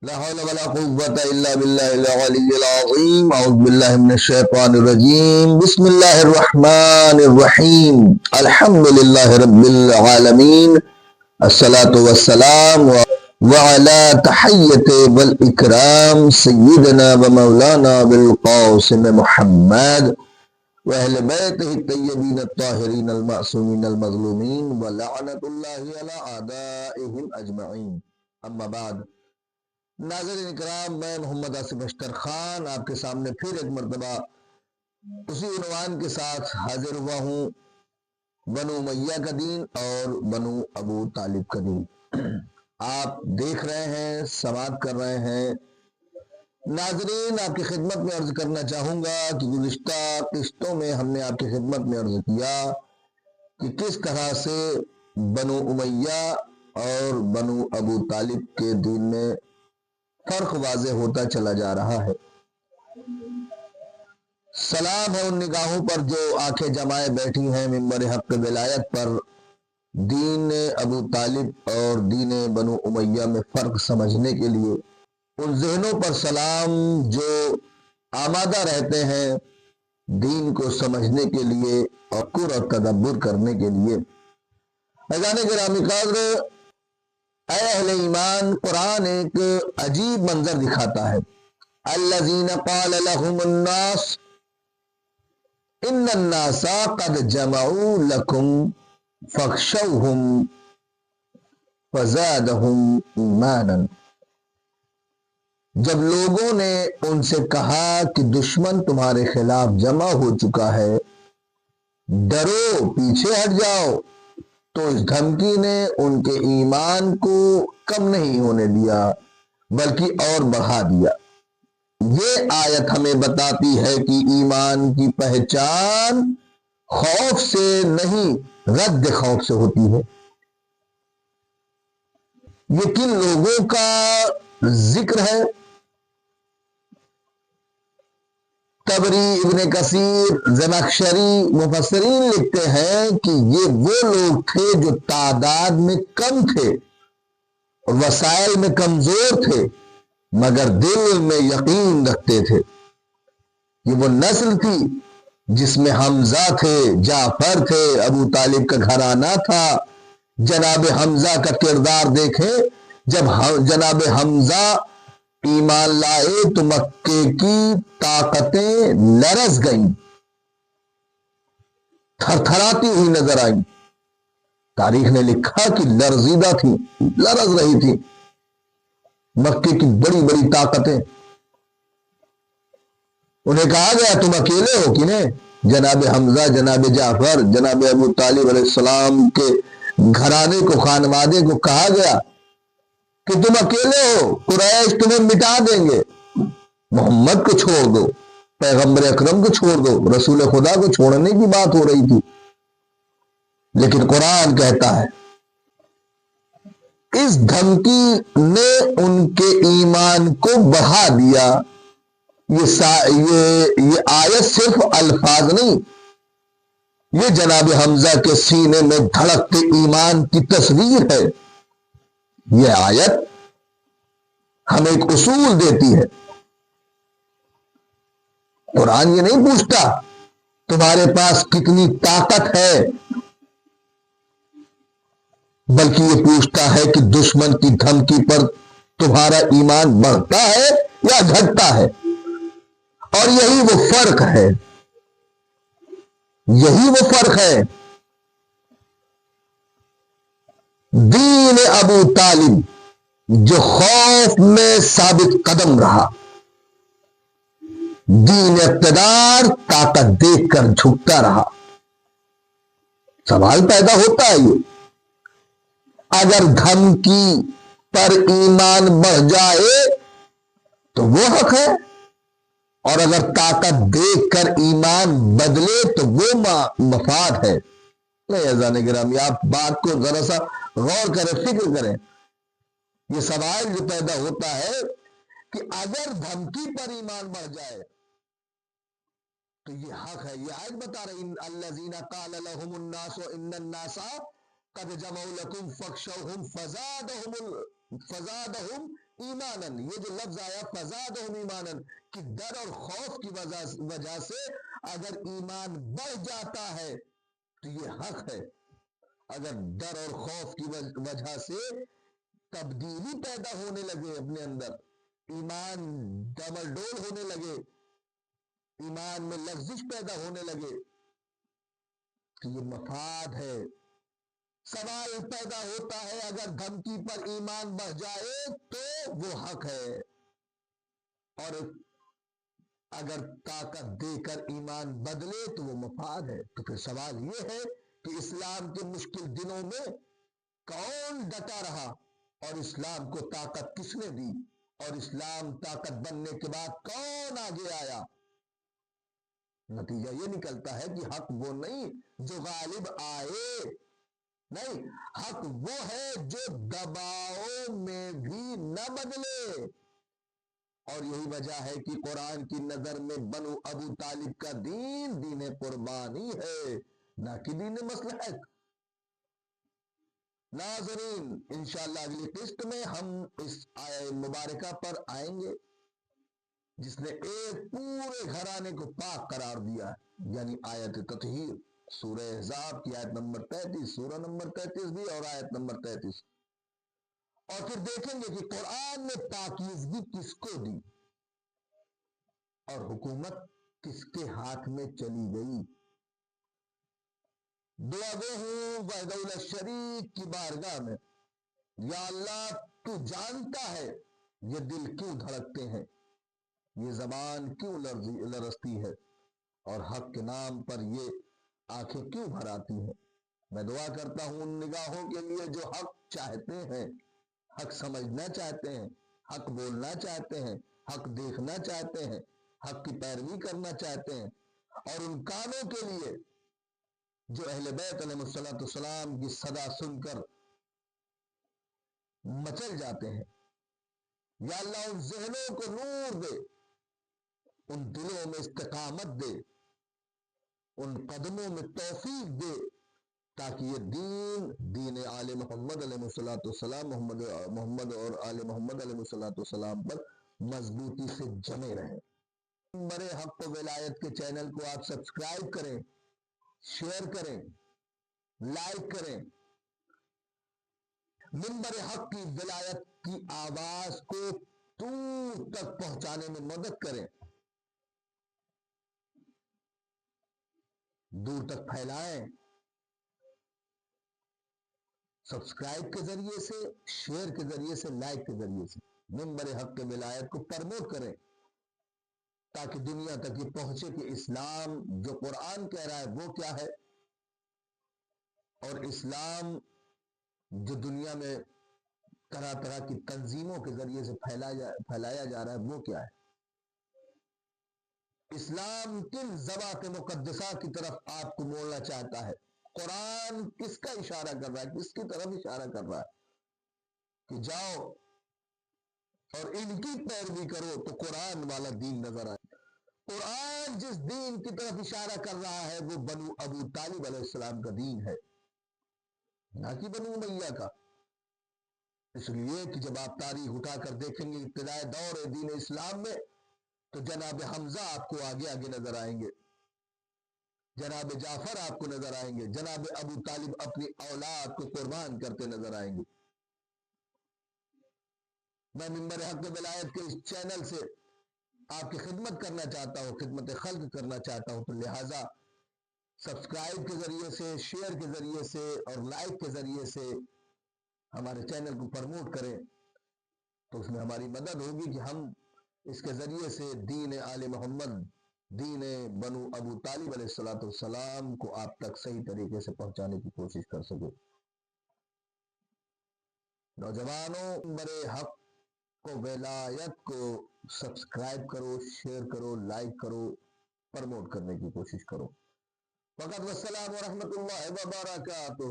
لا حول ولا قوة إلا بالله العلي العظيم. أعوذ بالله من الشيطان الرجيم. بسم الله الرحمن الرحيم. الحمد لله رب العالمين. الصلاة والسلام وعلى تحية والإكرام سيدنا ومولانا بالقاسم محمد وأهل بيته الطيبين الطاهرين المعصومين المظلومين ولعنة الله على أعدائهم أجمعين. أما بعد. ناظرین اکرام، میں محمد آصف اشتر خان آپ کے سامنے پھر ایک مرتبہ اسی عنوان کے ساتھ حاضر ہوا ہوں، بنو امیہ کا دین اور بنو ابو طالب کا دین۔ آپ دیکھ رہے ہیں، سماعت کر رہے ہیں۔ ناظرین، آپ کی خدمت میں عرض کرنا چاہوں گا کہ گزشتہ قسطوں میں ہم نے آپ کی خدمت میں عرض کیا کہ کس طرح سے بنو امیہ اور بنو ابو طالب کے دین میں فرق واضح ہوتا چلا جا رہا ہے۔ سلام ہے ان نگاہوں پر جو آنکھیں جمائے بیٹھی ہیں منبر حق ولایت پر، دین ابو طالب اور دین بنو امیہ میں فرق سمجھنے کے لیے۔ ان ذہنوں پر سلام جو آمادہ رہتے ہیں دین کو سمجھنے کے لیے اور تدبر کرنے کے لیے۔ عزیزان گرامی قدر، اے اہل ایمان، قرآن ایک عجیب منظر دکھاتا ہے۔ الذین قال لهم الناس ان الناس قد جمعوا لكم فاخشوهم فزادهم ایمانا۔ جب لوگوں نے ان سے کہا کہ دشمن تمہارے خلاف جمع ہو چکا ہے، ڈرو، پیچھے ہٹ جاؤ، تو اس دھمکی نے ان کے ایمان کو کم نہیں ہونے دیا بلکہ اور بڑھا دیا۔ یہ آیت ہمیں بتاتی ہے کہ ایمان کی پہچان خوف سے نہیں، رد خوف سے ہوتی ہے۔ یہ کن لوگوں کا ذکر ہے؟ طبری، ابن کثیر، زمخشری مفسرین لکھتے ہیں کہ یہ وہ لوگ تھے جو تعداد میں کم تھے، وسائل میں کمزور تھے، مگر دل میں یقین رکھتے تھے۔ یہ وہ نسل تھی جس میں حمزہ تھے، جعفر تھے، ابو طالب کا گھرانہ تھا۔ جناب حمزہ کا کردار دیکھیں، جب جناب حمزہ ایمان لائے تو مکے کی طاقتیں لرز گئیں، تھر تھراتی ہوئی نظر آئیں۔ تاریخ نے لکھا کہ لرزیدہ تھی، لرز رہی تھی مکے کی بڑی بڑی طاقتیں۔ انہیں کہا گیا تم اکیلے ہو کہ نہیں؟ جناب حمزہ، جناب جعفر، جناب ابو طالب علیہ السلام کے گھرانے کو، خانوادے کو کہا گیا کہ تم اکیلے ہو، قریش تمہیں مٹا دیں گے، محمد کو چھوڑ دو، پیغمبر اکرم کو چھوڑ دو۔ رسول خدا کو چھوڑنے کی بات ہو رہی تھی، لیکن قرآن کہتا ہے اس دھمکی نے ان کے ایمان کو بڑھا دیا۔ یہ آیت صرف الفاظ نہیں، یہ جناب حمزہ کے سینے میں دھڑکتے ایمان کی تصویر ہے۔ یہ آیت ہمیں ایک اصول دیتی ہے۔ قرآن یہ نہیں پوچھتا تمہارے پاس کتنی طاقت ہے، بلکہ یہ پوچھتا ہے کہ دشمن کی دھمکی پر تمہارا ایمان بڑھتا ہے یا گھٹتا ہے۔ اور یہی وہ فرق ہے، یہی وہ فرق ہے۔ دین ابو طالب جو خوف میں ثابت قدم رہا، دین اقتدار طاقت دیکھ کر جھکتا رہا۔ سوال پیدا ہوتا ہے یہ، اگر دھمکی پر ایمان بڑھ جائے تو وہ حق ہے، اور اگر طاقت دیکھ کر ایمان بدلے تو وہ مفاد ہے۔ نہیں عزیزان گرامی، آپ بات کو ذرا سا غور کریں، فکر کریں۔ یہ سوال جو پیدا ہوتا ہے کہ اگر دھمکی پر ایمان بڑھ جائے تو یہ حق ہے۔ یہ آیت بتا رہی الذین قال لهم الناس ان الناس قد جمعوا لكم فاخشوهم فزادهم ایمانن، یہ جو لفظ آیا فزادہم ایمانن کہ ڈر اور خوف کی وجہ سے اگر ایمان بڑھ جاتا ہے تو یہ حق ہے. اگر ڈر اور خوف کی وجہ سے تبدیلی پیدا ہونے لگے اپنے اندر، ایمان ڈبل ڈول ہونے لگے، ایمان میں لغزش پیدا ہونے لگے تو یہ مفاد ہے. سوال پیدا ہوتا ہے اگر دھمکی پر ایمان بڑھ جائے تو وہ حق ہے، اور اگر طاقت دے کر ایمان بدلے تو وہ مفاد ہے. تو پھر سوال یہ ہے کہ اسلام کے مشکل دنوں میں کون ڈٹا رہا اور اسلام کو طاقت کس نے دی، اور اسلام طاقت بننے کے بعد کون آگے آیا؟ نتیجہ یہ نکلتا ہے کہ حق وہ نہیں جو غالب آئے، نہیں، حق وہ ہے جو دباؤ میں بھی نہ بدلے. اور یہی وجہ ہے کہ قرآن کی نظر میں بنو ابو طالب کا دین دین قربانی ہے، نہ کہ دین مصلحت. ناظرین، انشاءاللہ اگلی قسط میں ہم اس آیہ مبارکہ پر آئیں گے جس نے ایک پورے گھرانے کو پاک قرار دیا ہے، یعنی آیت تطہیر، سورہ احزاب کی آیت نمبر 33، سورہ نمبر 33 بھی اور آیت نمبر 33. اور پھر دیکھیں گے کہ قرآن نے پاکیزگی کس کو دی اور حکومت کس کے ہاتھ میں چلی گئی. دعا گو ہوں وحدہ الشریک کی بارگاہ میں، یا اللہ تو جانتا ہے یہ دل کیوں دھڑکتے ہیں، یہ زبان کیوں لرزتی ہے، اور حق کے نام پر یہ آنکھیں کیوں بھر آتی ہیں. میں دعا کرتا ہوں ان نگاہوں کے لیے جو حق چاہتے ہیں، حق سمجھنا چاہتے ہیں، حق بولنا چاہتے ہیں، حق دیکھنا چاہتے ہیں، حق کی پیروی کرنا چاہتے ہیں، اور ان کانوں کے لیے جو اہل بیت علیہ السلام کی صدا سن کر مچل جاتے ہیں. یا اللہ ان ذہنوں کو نور دے، ان دلوں میں استقامت دے، ان قدموں میں توفیق دے، تاکہ یہ دین آل محمد علیہ السلام، محمد اور آل محمد علیہ السلام پر مضبوطی سے جمے رہے. منبر حق و ولایت کے چینل کو آپ سبسکرائب کریں، شیئر کریں، لائک کریں. منبر حق کی ولایت کی آواز کو دور تک پہنچانے میں مدد کریں، دور تک پھیلائیں. سبسکرائب کے ذریعے سے، شیئر کے ذریعے سے، لائک کے ذریعے سے منبر حق کے ولایت کو پروموٹ کریں، تاکہ دنیا تک یہ پہنچے کہ اسلام جو قرآن کہہ رہا ہے وہ کیا ہے، اور اسلام جو دنیا میں طرح طرح کی تنظیموں کے ذریعے سے پھیلایا جا رہا ہے وہ کیا ہے. اسلام کن ذوات مقدسہ کی طرف آپ کو موڑنا چاہتا ہے، قرآن کس کا اشارہ کر رہا ہے، کس کی طرف اشارہ کر رہا ہے کہ جاؤ اور ان کی پیروی کرو تو قرآن والا دین نظر آئے. قرآن جس دین کی طرف اشارہ کر رہا ہے وہ بنو ابو طالب علیہ السلام کا دین ہے، نہ کہ بنو امیہ کا. اس لیے کہ جب آپ تاریخ اٹھا کر دیکھیں گے ابتدائے دور دین اسلام میں تو جناب حمزہ آپ کو آگے آگے نظر آئیں گے، جناب جعفر آپ کو نظر آئیں گے، جناب ابو طالب اپنی اولاد کو قربان کرتے نظر آئیں گے. میں منبر حق ولایت کے اس چینل سے آپ کی خدمت کرنا چاہتا ہوں، خدمت خلق کرنا چاہتا ہوں، تو لہٰذا سبسکرائب کے ذریعے سے، شیئر کے ذریعے سے اور لائک کے ذریعے سے ہمارے چینل کو پروموٹ کریں، تو اس میں ہماری مدد ہوگی کہ ہم اس کے ذریعے سے دین آل محمد، دین بنو ابو طالب علیہ السلام کو آپ تک صحیح طریقے سے پہنچانے کی کوشش کر سکیں. نوجوانوں، منبر حق کو ولایت کو سبسکرائب کرو، شیئر کرو، لائک کرو، پروموٹ کرنے کی کوشش کرو. فقط والسلام ورحمۃ اللہ وبرکاتہ.